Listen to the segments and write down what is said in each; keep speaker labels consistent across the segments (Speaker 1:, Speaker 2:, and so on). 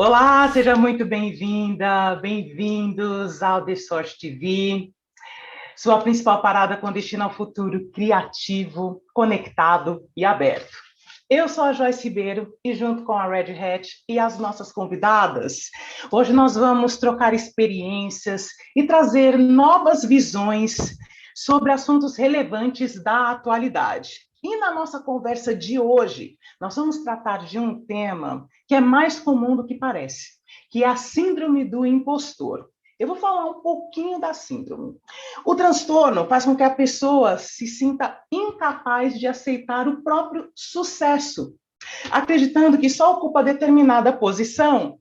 Speaker 1: Olá, seja muito bem-vinda, bem-vindos ao The Source TV, sua principal parada com destino ao futuro criativo, conectado e aberto. Eu sou a Joyce Ribeiro e junto com a Red Hat e as nossas convidadas, hoje nós vamos trocar experiências e trazer novas visões sobre assuntos relevantes da atualidade. E na nossa conversa de hoje, nós vamos tratar de um tema que é mais comum do que parece, que é a síndrome do impostor. Eu vou falar um pouquinho da síndrome. O transtorno faz com que a pessoa se sinta incapaz de aceitar o próprio sucesso, acreditando que só ocupa determinada posição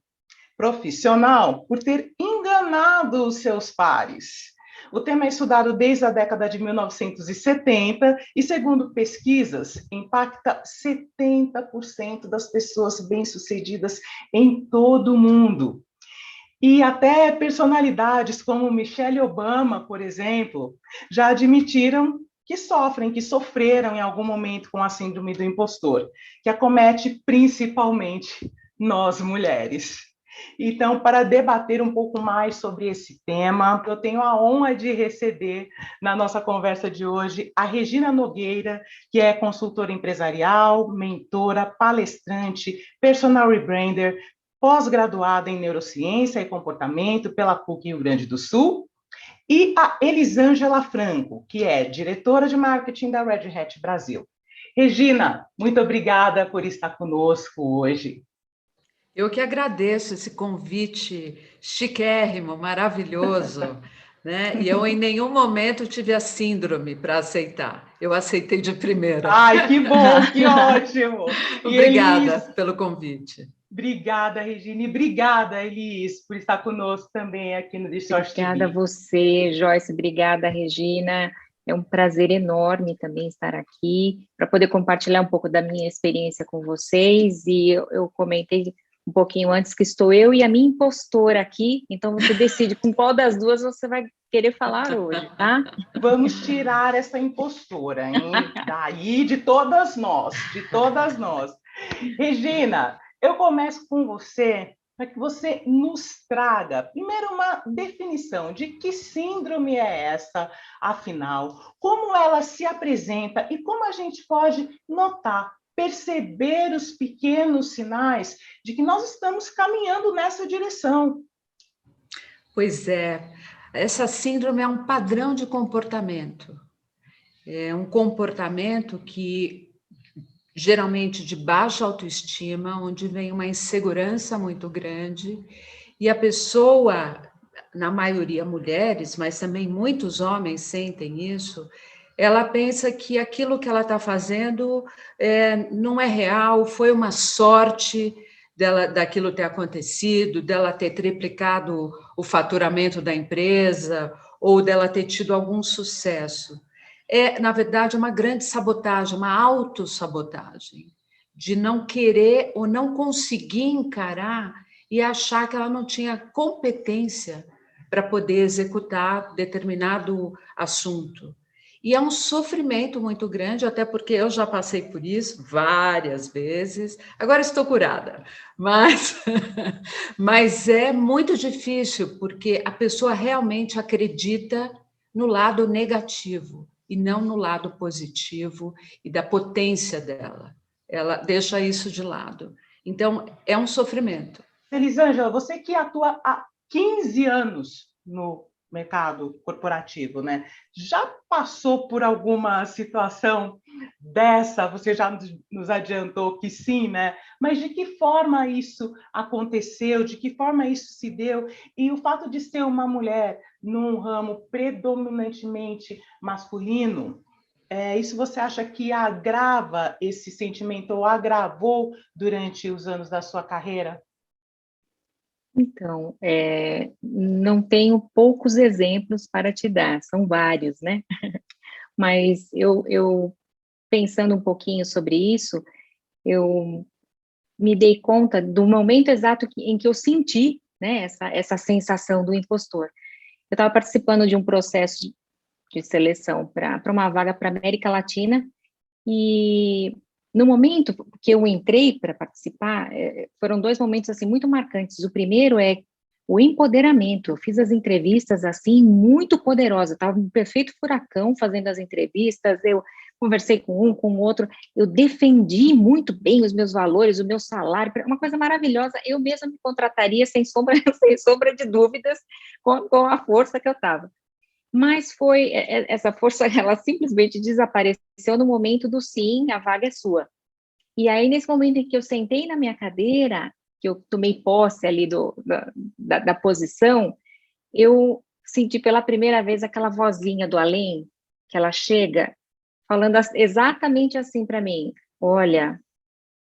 Speaker 1: profissional por ter enganado os seus pares. O tema é estudado desde a década de 1970 e, segundo pesquisas, impacta 70% das pessoas bem-sucedidas em todo o mundo. E até personalidades como Michelle Obama, por exemplo, já admitiram que sofrem, que sofreram em algum momento com a síndrome do impostor, que acomete principalmente nós mulheres. Então, para debater um pouco mais sobre esse tema, eu tenho a honra de receber na nossa conversa de hoje a Regina Nogueira, que é consultora empresarial, mentora, palestrante, personal rebrander, pós-graduada em neurociência e comportamento pela PUC Rio Grande do Sul, e a Elisângela Franco, que é diretora de marketing da Red Hat Brasil. Regina, muito obrigada por estar conosco hoje.
Speaker 2: Eu que agradeço esse convite chiquérrimo, maravilhoso, né? E eu em nenhum momento tive a síndrome para aceitar. Eu aceitei de primeira.
Speaker 1: Ai, que bom, que ótimo. E
Speaker 2: Obrigada
Speaker 1: Elis,
Speaker 2: pelo convite.
Speaker 1: obrigada, Regina, e obrigada, Elis, por estar conosco também aqui no The Source
Speaker 3: Obrigada a
Speaker 1: TV.
Speaker 3: você, Joyce, obrigada, Regina. É um prazer enorme também estar aqui para poder compartilhar um pouco da minha experiência com vocês. E eu comentei um pouquinho antes que estou eu e a minha impostora aqui, então você decide com qual das duas você vai querer falar hoje, tá?
Speaker 1: Vamos tirar essa impostora, hein? Daí de todas nós, de todas nós. Regina, eu começo com você para que você nos traga, primeiro, uma definição de que síndrome é essa, afinal, como ela se apresenta e como a gente pode notar, perceber os pequenos sinais de que nós estamos caminhando nessa direção.
Speaker 2: Pois é, essa síndrome é um padrão de comportamento. É um comportamento que geralmente de baixa autoestima, onde vem uma insegurança muito grande, e a pessoa, na maioria mulheres, mas também muitos homens sentem isso, ela pensa que aquilo que ela está fazendo não é real, foi uma sorte dela, daquilo ter acontecido, dela ter triplicado o faturamento da empresa, ou dela ter tido algum sucesso. É, na verdade, uma grande sabotagem, uma autossabotagem, de não querer ou não conseguir encarar e achar que ela não tinha competência para poder executar determinado assunto. E é um sofrimento muito grande, até porque eu já passei por isso várias vezes, agora estou curada, mas é muito difícil, porque a pessoa realmente acredita no lado negativo e não no lado positivo e da potência dela. Ela deixa isso de lado. Então, é um sofrimento.
Speaker 1: Elisângela, você que atua há 15 anos no mercado corporativo, né? Já passou por alguma situação dessa? Você já nos adiantou que sim, né? Mas de que forma isso aconteceu? De que forma isso se deu? E o fato de ser uma mulher num ramo predominantemente masculino, isso você acha que agrava esse sentimento ou agravou durante os anos da sua carreira?
Speaker 3: Então, não tenho poucos exemplos para te dar, são vários, né? Mas eu pensando um pouquinho sobre isso, eu me dei conta do momento exato em que eu senti, né, essa sensação do impostor. Eu estava participando de um processo de seleção para uma vaga para América Latina, e No momento que eu entrei para participar, foram 2 momentos assim muito marcantes. O primeiro é o empoderamento. Eu fiz as entrevistas assim muito poderosas. Estava um perfeito furacão fazendo as entrevistas. Eu conversei com um, com o outro. Eu defendi muito bem os meus valores, o meu salário. Uma coisa maravilhosa. Eu mesma me contrataria sem sombra, sem sombra de dúvidas com a força que eu estava. Mas essa força, ela simplesmente desapareceu no momento do sim, a vaga é sua. E aí, nesse momento em que eu sentei na minha cadeira, que eu tomei posse ali da posição, eu senti pela primeira vez aquela vozinha do além, que ela chega falando exatamente assim para mim: olha,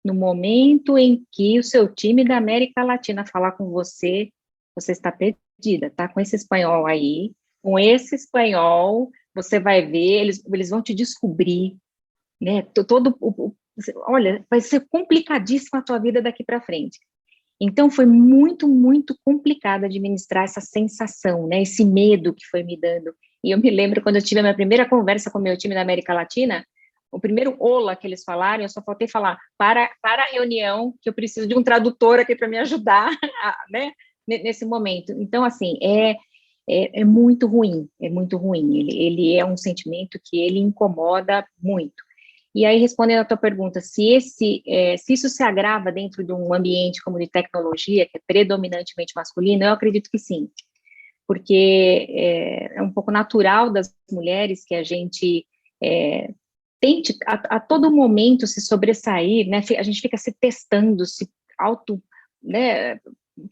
Speaker 3: no momento em que o seu time da América Latina falar com você, você está perdida, tá? Com esse espanhol aí, com esse espanhol, você vai ver, eles vão te descobrir, né? Olha, vai ser complicadíssima a tua vida daqui para frente. Então, foi muito, muito complicado administrar essa sensação, né? Esse medo que foi me dando. E eu me lembro quando eu tive a minha primeira conversa com o meu time da América Latina, o primeiro olá que eles falaram, eu só faltei falar para a reunião, que eu preciso de um tradutor aqui para me ajudar, né? Nesse momento. Então, assim, é muito ruim, é muito ruim. Ele é um sentimento que ele incomoda muito. E aí, respondendo a tua pergunta, se isso se agrava dentro de um ambiente como de tecnologia, que é predominantemente masculino, eu acredito que sim, porque é um pouco natural das mulheres que a gente tente a todo momento se sobressair, né? A gente fica se testando, se auto, né,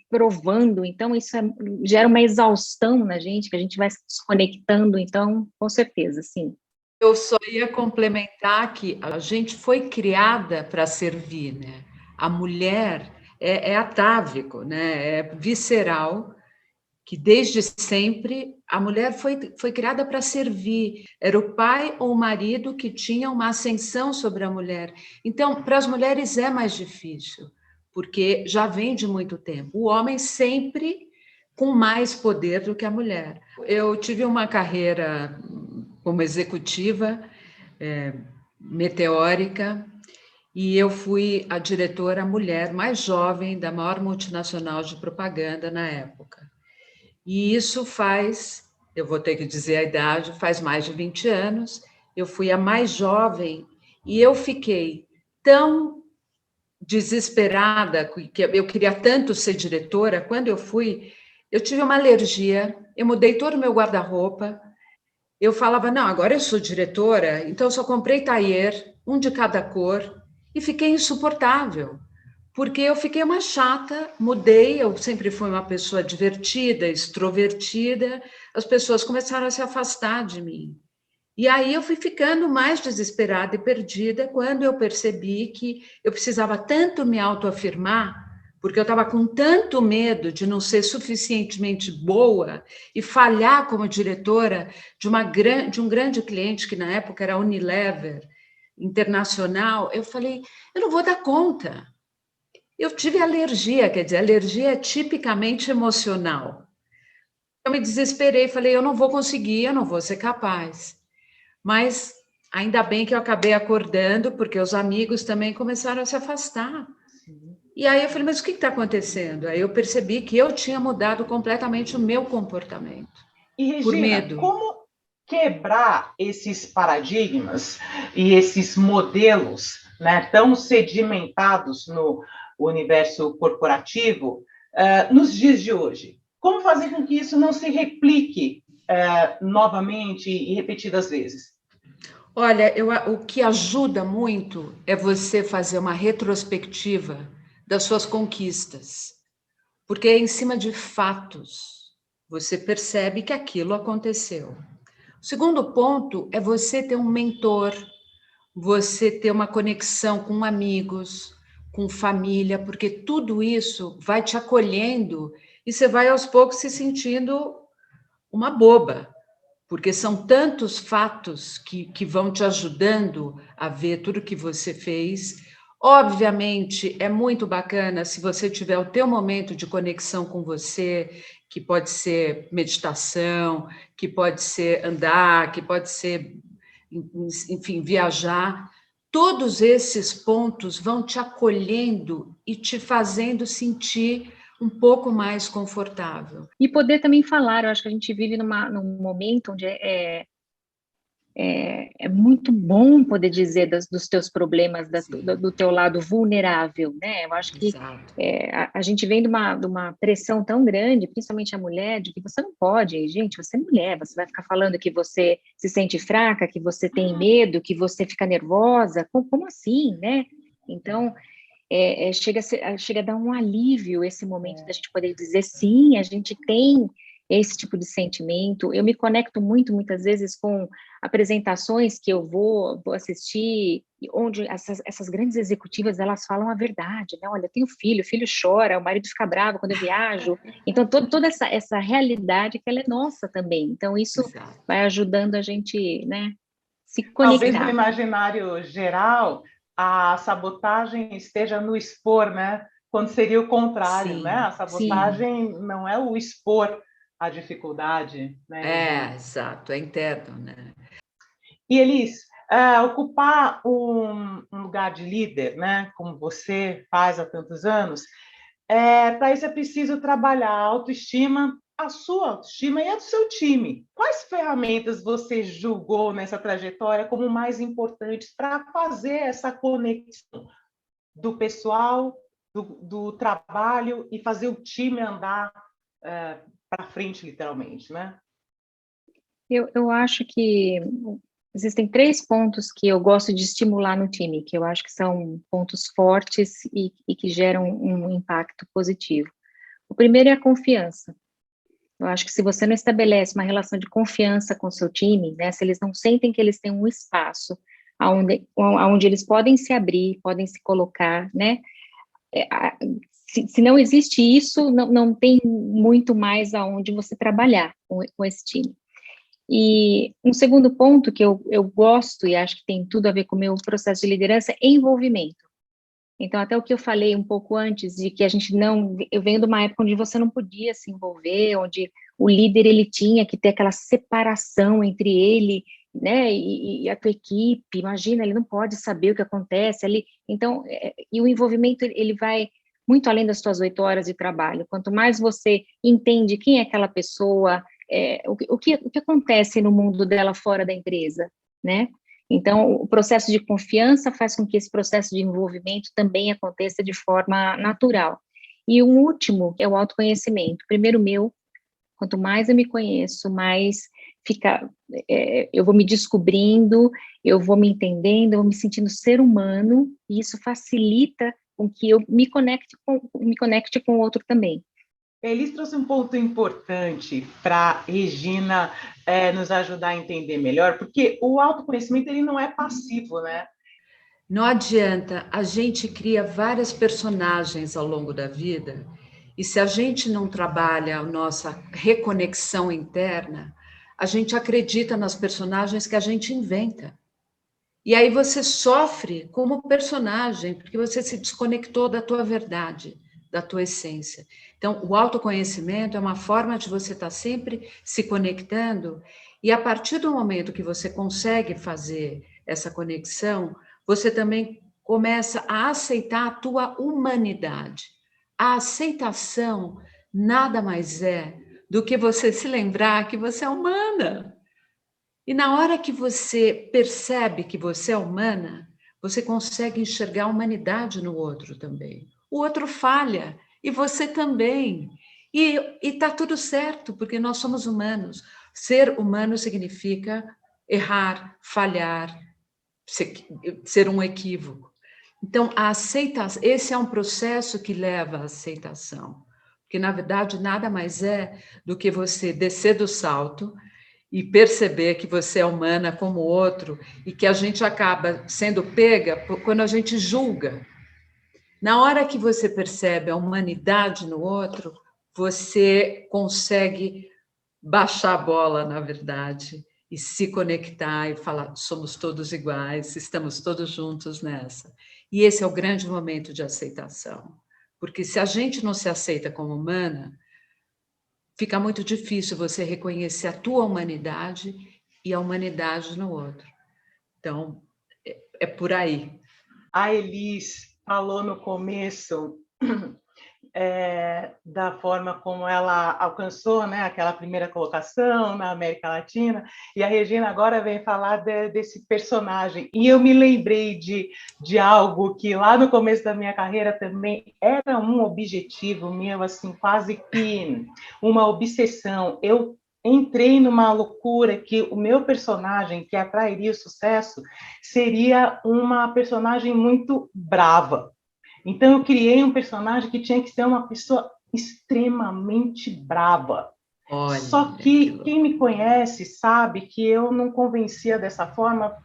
Speaker 3: provando, então isso gera uma exaustão na gente, que a gente vai se desconectando, então, com certeza, sim.
Speaker 2: Eu só ia complementar que a gente foi criada para servir, né? A mulher é atávico, né? É visceral, que desde sempre a mulher foi criada para servir. Era o pai ou o marido que tinha uma ascensão sobre a mulher. Então, para as mulheres é mais difícil, porque já vem de muito tempo. O homem sempre com mais poder do que a mulher. Eu tive uma carreira como executiva meteórica, e eu fui a diretora mulher mais jovem da maior multinacional de propaganda na época. E isso eu vou ter que dizer a idade, faz mais de 20 anos, eu fui a mais jovem e eu fiquei tão desesperada, que eu queria tanto ser diretora, quando eu fui, eu tive uma alergia, eu mudei todo o meu guarda-roupa, eu falava, não, agora eu sou diretora, então eu só comprei tailleur, um de cada cor, e fiquei insuportável, porque eu fiquei uma chata, mudei, eu sempre fui uma pessoa divertida, extrovertida, as pessoas começaram a se afastar de mim. E aí eu fui ficando mais desesperada e perdida quando eu percebi que eu precisava tanto me autoafirmar, porque eu estava com tanto medo de não ser suficientemente boa e falhar como diretora de um grande cliente, que na época era a Unilever, internacional. Eu falei, eu não vou dar conta. Eu tive alergia, quer dizer, alergia é tipicamente emocional. Eu me desesperei, falei, eu não vou conseguir, eu não vou ser capaz. Mas ainda bem que eu acabei acordando, porque os amigos também começaram a se afastar. E aí eu falei, mas o que está acontecendo? Aí eu percebi que eu tinha mudado completamente o meu comportamento.
Speaker 1: E, Regina,
Speaker 2: por medo.
Speaker 1: Como quebrar esses paradigmas e esses modelos, né, tão sedimentados no universo corporativo nos dias de hoje? Como fazer com que isso não se replique novamente e repetidas vezes?
Speaker 2: Olha, o que ajuda muito é você fazer uma retrospectiva das suas conquistas, porque é em cima de fatos você percebe que aquilo aconteceu. O segundo ponto é você ter um mentor, você ter uma conexão com amigos, com família, porque tudo isso vai te acolhendo e você vai aos poucos se sentindo uma boba, porque são tantos fatos que vão te ajudando a ver tudo que você fez. Obviamente, é muito bacana se você tiver o teu momento de conexão com você, que pode ser meditação, que pode ser andar, que pode ser, enfim, viajar, todos esses pontos vão te acolhendo e te fazendo sentir um pouco mais confortável.
Speaker 3: E poder também falar, eu acho que a gente vive num momento onde é muito bom poder dizer dos teus problemas, do teu lado vulnerável, né? Eu acho que a gente vem de uma pressão tão grande, principalmente a mulher, de que você não pode, gente, você é mulher, você vai ficar falando que você se sente fraca, que você tem medo, que você fica nervosa, como assim, né? Então, chega a dar um alívio esse momento da gente poder dizer, sim, a gente tem esse tipo de sentimento. Eu me conecto muitas vezes com apresentações que eu vou assistir, onde essas grandes executivas, elas falam a verdade, né? Olha, eu tenho filho, o filho chora, o marido fica bravo quando eu viajo. Então, toda essa realidade que ela é nossa também. Então, isso vai ajudando a gente, né, se conectar.
Speaker 1: Talvez no imaginário geral, a sabotagem esteja no expor, né? Quando seria o contrário,
Speaker 2: sim,
Speaker 1: né? A sabotagem não é o expor a dificuldade, né?
Speaker 2: Exato, é interno, né?
Speaker 1: E Elis, ocupar um lugar de líder, né? Como você faz há tantos anos, para isso é preciso trabalhar a autoestima, a sua autoestima e a do seu time. Quais ferramentas você julgou nessa trajetória como mais importantes para fazer essa conexão do pessoal, do trabalho e fazer o time andar para frente, literalmente, né?
Speaker 3: Eu acho que existem 3 pontos que eu gosto de estimular no time, que eu acho que são pontos fortes e que geram um impacto positivo. O primeiro é a confiança. Eu acho que se você não estabelece uma relação de confiança com o seu time, né, se eles não sentem que eles têm um espaço onde eles podem se abrir, podem se colocar, né, se não existe isso, não tem muito mais aonde você trabalhar com esse time. E um segundo ponto que eu gosto e acho que tem tudo a ver com o meu processo de liderança é envolvimento. Então, até o que eu falei um pouco antes, de que a gente não... Eu venho de uma época onde você não podia se envolver, onde o líder, ele tinha que ter aquela separação entre ele, né, e a tua equipe. Imagina, ele não pode saber o que acontece ali. Então, e o envolvimento, ele vai muito além das tuas 8 horas de trabalho. Quanto mais você entende quem é aquela pessoa, o que acontece no mundo dela fora da empresa, né? Então, o processo de confiança faz com que esse processo de envolvimento também aconteça de forma natural. E um último é o autoconhecimento. Primeiro quanto mais eu me conheço, mais eu vou me descobrindo, eu vou me entendendo, eu vou me sentindo ser humano, e isso facilita com que eu me conecte com o outro também.
Speaker 1: Elis trouxe um ponto importante para Regina nos ajudar a entender melhor, porque o autoconhecimento ele não é passivo, né?
Speaker 2: Não adianta, a gente cria várias personagens ao longo da vida, e se a gente não trabalha a nossa reconexão interna, a gente acredita nas personagens que a gente inventa. E aí você sofre como personagem, porque você se desconectou da tua verdade, da tua essência. Então, o autoconhecimento é uma forma de você estar sempre se conectando, e a partir do momento que você consegue fazer essa conexão, você também começa a aceitar a tua humanidade. A aceitação nada mais é do que você se lembrar que você é humana. E na hora que você percebe que você é humana, você consegue enxergar a humanidade no outro também. O outro falha, e você também. E está tudo certo, porque nós somos humanos. Ser humano significa errar, falhar, ser um equívoco. Então, a aceitação, esse é um processo que leva à aceitação. Porque, na verdade, nada mais é do que você descer do salto e perceber que você é humana como o outro, e que a gente acaba sendo pega quando a gente julga. Na hora que você percebe a humanidade no outro, você consegue baixar a bola, na verdade, e se conectar e falar, somos todos iguais, estamos todos juntos nessa. E esse é o grande momento de aceitação. Porque se a gente não se aceita como humana, fica muito difícil você reconhecer a tua humanidade e a humanidade no outro. Então, é por aí.
Speaker 1: A Elis falou no começo da forma como ela alcançou, né, aquela primeira colocação na América Latina, e a Regina agora vem falar desse personagem. E eu me lembrei de algo que lá no começo da minha carreira também era um objetivo meu, assim, quase que uma obsessão. Eu entrei numa loucura que o meu personagem, que atrairia o sucesso, seria uma personagem muito brava. Então, eu criei um personagem que tinha que ser uma pessoa extremamente brava.
Speaker 2: Olha,
Speaker 1: Só que quem me conhece sabe que eu não convencia dessa forma.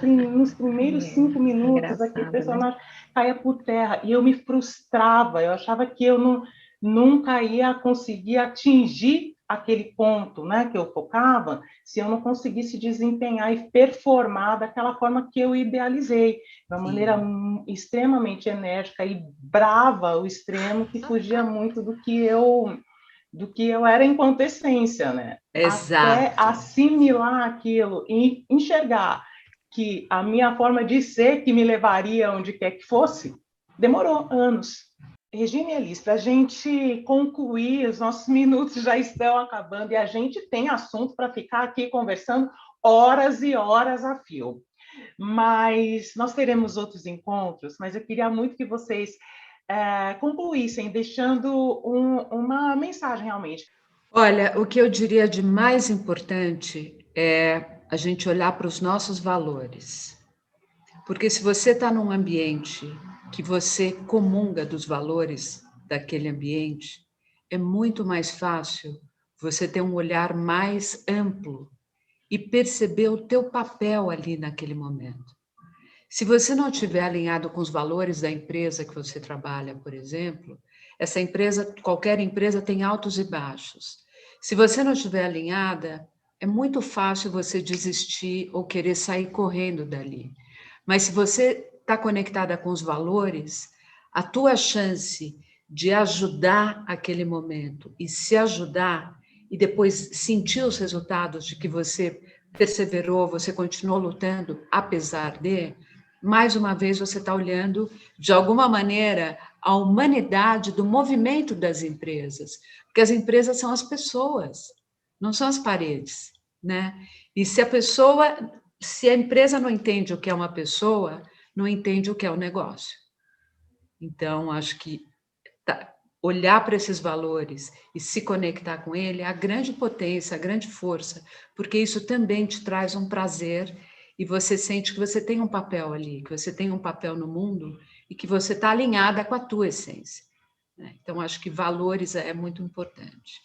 Speaker 1: Nos primeiros 5 minutos, aquele personagem, né, caía por terra. E eu me frustrava. Eu achava que eu nunca ia conseguir atingir aquele ponto, né, que eu focava, se eu não conseguisse desempenhar e performar daquela forma que eu idealizei, de uma maneira extremamente enérgica e brava ao extremo, que fugia muito do que eu era enquanto essência, né?
Speaker 2: Exato.
Speaker 1: Até assimilar aquilo e enxergar que a minha forma de ser, que me levaria onde quer que fosse, demorou anos. Regina e Elis, para a gente concluir, os nossos minutos já estão acabando e a gente tem assunto para ficar aqui conversando horas e horas a fio. Mas nós teremos outros encontros, mas eu queria muito que vocês concluíssem, deixando uma mensagem realmente.
Speaker 2: Olha, o que eu diria de mais importante é a gente olhar para os nossos valores. Porque se você está num ambiente que você comunga dos valores daquele ambiente, é muito mais fácil você ter um olhar mais amplo e perceber o teu papel ali naquele momento. Se você não estiver alinhado com os valores da empresa que você trabalha, por exemplo, essa empresa, qualquer empresa tem altos e baixos. Se você não estiver alinhada, é muito fácil você desistir ou querer sair correndo dali. Mas se você está conectada com os valores, a tua chance de ajudar aquele momento e se ajudar e depois sentir os resultados de que você perseverou, você continuou lutando, apesar de, mais uma vez você está olhando, de alguma maneira, a humanidade do movimento das empresas, porque as empresas são as pessoas, não são as paredes, né? E se a empresa não entende o que é uma pessoa, não entende o que é o negócio. Então, acho que olhar para esses valores e se conectar com ele é a grande potência, a grande força, porque isso também te traz um prazer e você sente que você tem um papel ali, que você tem um papel no mundo e que você está alinhada com a tua essência. Então, acho que valores é muito importante.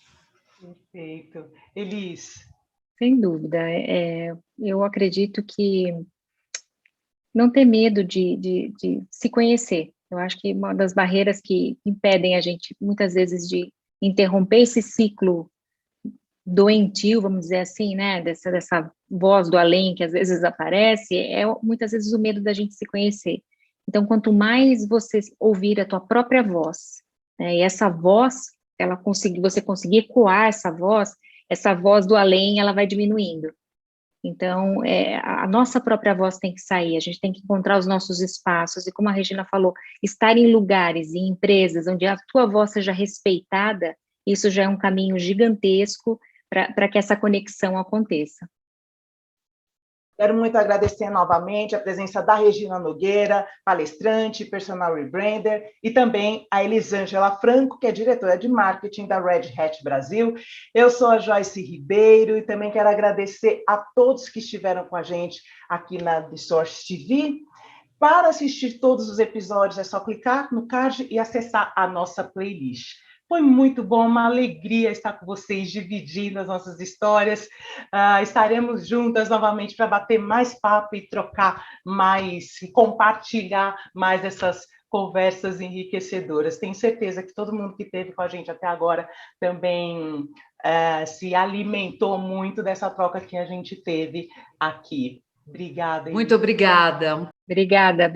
Speaker 1: Perfeito. Elis?
Speaker 3: Sem dúvida. Eu acredito que não ter medo de se conhecer. Eu acho que uma das barreiras que impedem a gente, muitas vezes, de interromper esse ciclo doentio, vamos dizer assim, né, dessa voz do além que às vezes aparece, é muitas vezes o medo da gente se conhecer. Então, quanto mais você ouvir a tua própria voz, né, e essa voz, você conseguir ecoar essa voz do além, ela vai diminuindo. Então, a nossa própria voz tem que sair, a gente tem que encontrar os nossos espaços, e como a Regina falou, estar em lugares e empresas onde a tua voz seja respeitada, isso já é um caminho gigantesco para que essa conexão aconteça.
Speaker 1: Quero muito agradecer novamente a presença da Regina Nogueira, palestrante, personal rebrander, e também a Elisângela Franco, que é diretora de marketing da Red Hat Brasil. Eu sou a Joyce Ribeiro e também quero agradecer a todos que estiveram com a gente aqui na The Source TV. Para assistir todos os episódios, é só clicar no card e acessar a nossa playlist. Foi muito bom, uma alegria estar com vocês, dividindo as nossas histórias. Estaremos juntas novamente para bater mais papo e trocar mais, e compartilhar mais essas conversas enriquecedoras. Tenho certeza que todo mundo que esteve com a gente até agora também se alimentou muito dessa troca que a gente teve aqui. Obrigada.
Speaker 2: Muito obrigada.
Speaker 3: Obrigada.